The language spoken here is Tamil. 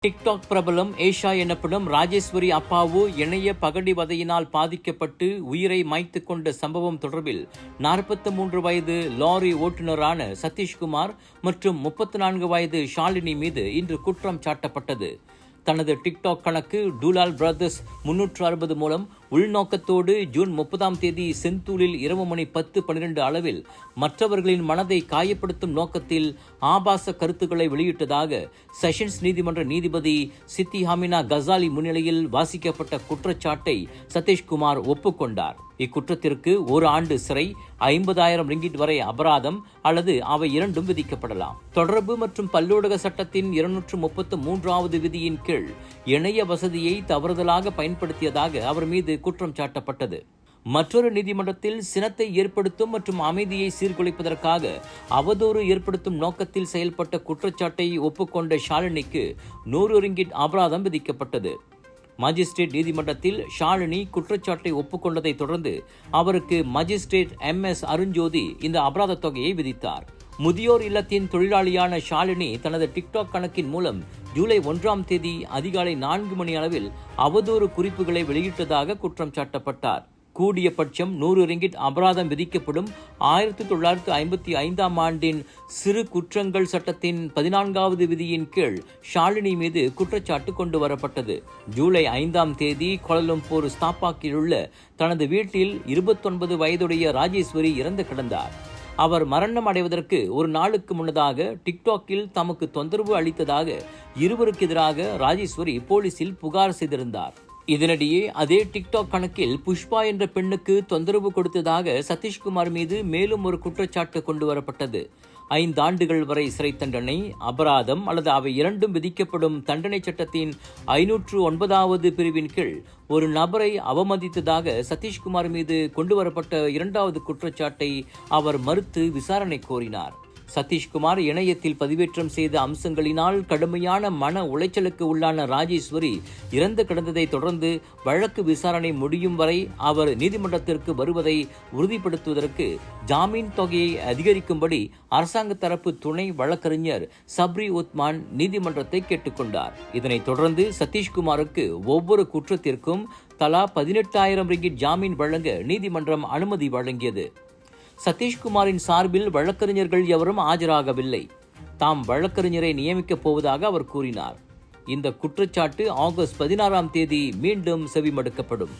டிக்டாக் பிரபலம் ஏஷா எனப்படும் ராஜேஸ்வரி அப்பாவு இணைய பகடிவதையினால் பாதிக்கப்பட்டு உயிரை மாய்த்து கொண்ட சம்பவம் தொடர்பில் 43 வயது லாரி ஓட்டுநரான சதீஷ்குமார் மற்றும் 34 வயது ஷாலினி மீது இன்று குற்றம் சாட்டப்பட்டது. தனது டிக்டாக் கணக்கு டூலால் பிரதர்ஸ் 360 மூலம் உள்நோக்கத்தோடு ஜூன் 30ஆம் தேதி செந்தூரில் இரவு மணி 10:12 அளவில் மற்றவர்களின் மனதை காயப்படுத்தும் நோக்கத்தில் ஆபாச கருத்துக்களை வெளியிட்டதாக செஷன்ஸ் நீதிமன்ற நீதிபதி சித்தி ஹாமினா கசாலி முன்னிலையில் வாசிக்கப்பட்ட குற்றச்சாட்டை சதீஷ்குமார் ஒப்புக்கொண்டார். இக்குற்றத்திற்கு 1 ஆண்டு சிறை, 50,000 ரிங்கிட் வரை அபராதம் அல்லது அவை இரண்டும் விதிக்கப்படலாம். தொடர்பு மற்றும் பல்லூடக சட்டத்தின் 233வது விதியின் கீழ் இணைய வசதியை தவறுதலாக பயன்படுத்தியதாக அவர் மீது குற்றம் சாட்டப்பட்டது. மற்றொரு நீதிமன்றத்தில் சினத்தை ஏற்படுத்தும் மற்றும் அமைதியை சீர்குலைப்பதற்காக அவதூறு ஏற்படுத்தும் நோக்கத்தில் செயல்பட்ட குற்றச்சாட்டை ஒப்புக்கொண்ட ஷாலினிக்கு 100 ரிங்கிட் அபராதம் விதிக்கப்பட்டது. மாஜிஸ்ட்ரேட் நீதிமன்றத்தில் ஷாலினி குற்றச்சாட்டை ஒப்புக்கொண்டதை தொடர்ந்து அவருக்கு மாஜிஸ்ட்ரேட் MS அருண்ஜோதி இந்த அபராத தொகையை விதித்தார். முதியோர் இல்லத்தின் தொழிலாளியான ஷாலினி தனது டிக்டாக் கணக்கின் மூலம் ஜூலை 1ஆம் தேதி அதிகாலை 4 மணி அளவில் அவதூறு குறிப்புகளை வெளியிட்டதாக குற்றம் சாட்டப்பட்டார். கூடிய பட்சம் 100 ரிங்கிட் அபராதம் விதிக்கப்படும் 1955ஆம் ஆண்டின் சிறு குற்றங்கள் சட்டத்தின் 14வது விதியின் கீழ் ஷாலினி மீது குற்றச்சாட்டு கொண்டு வரப்பட்டது. ஜூலை 5ஆம் தேதி கோலாலம்பூர் ஸ்தாபாக்கில் உள்ள தனது வீட்டில் 29 வயதுடைய ராஜேஸ்வரி இறந்து கிடந்தார். அவர் மரணம் அடைவதற்கு ஒரு நாளுக்கு முன்னதாக டிக்டாக்கில் தமக்கு தொந்தரவு அளித்ததாக இருவருக்கு எதிராக ராஜேஸ்வரி போலீசில் புகார் செய்திருந்தார். இதனிடையே அதே டிக்டாக் கணக்கில் புஷ்பா என்ற பெண்ணுக்கு தொந்தரவு கொடுத்ததாக சதீஷ்குமார் மீது மேலும் ஒரு குற்றச்சாட்டு கொண்டு வரப்பட்டது. 5 ஆண்டுகள் வரை சிறை தண்டனை, அபராதம் அல்லது அவை இரண்டும் விதிக்கப்படும் தண்டனை சட்டத்தின் 509வது பிரிவின் கீழ் ஒரு நபரை அவமதித்ததாக சதீஷ்குமார் மீது கொண்டுவரப்பட்ட 2வது குற்றச்சாட்டை அவர் மறுத்து விசாரணை கோரினார். சதீஷ்குமார் இணையத்தில் பதிவேற்றம் செய்த அம்சங்களினால் கடுமையான மன உளைச்சலுக்கு உள்ளான ராஜேஸ்வரி இறந்து கிடந்ததை தொடர்ந்து வழக்கு விசாரணை முடியும் வரை அவர் நீதிமன்றத்திற்கு வருவதை உறுதிப்படுத்துவதற்கு ஜாமீன் தொகையை அதிகரிக்கும்படி அரசாங்க தரப்பு துணை வழக்கறிஞர் சப்ரி உத்மான் நீதிமன்றத்தை கேட்டுக்கொண்டார். இதனைத் தொடர்ந்து சதீஷ்குமாருக்கு ஒவ்வொரு குற்றத்திற்கும் தலா 18,000 ரிங்கிட் ஜாமீன் வழங்க நீதிமன்றம் அனுமதி வழங்கியது. சதீஷ்குமாரின் சார்பில் வழக்கறிஞர்கள் எவரும் ஆஜராகவில்லை. தாம் வழக்கறிஞரை நியமிக்கப் போவதாக அவர் கூறினார். இந்த குற்றச்சாட்டு ஆகஸ்ட் 16ஆம் தேதி மீண்டும் செவிமடுக்கப்படும்.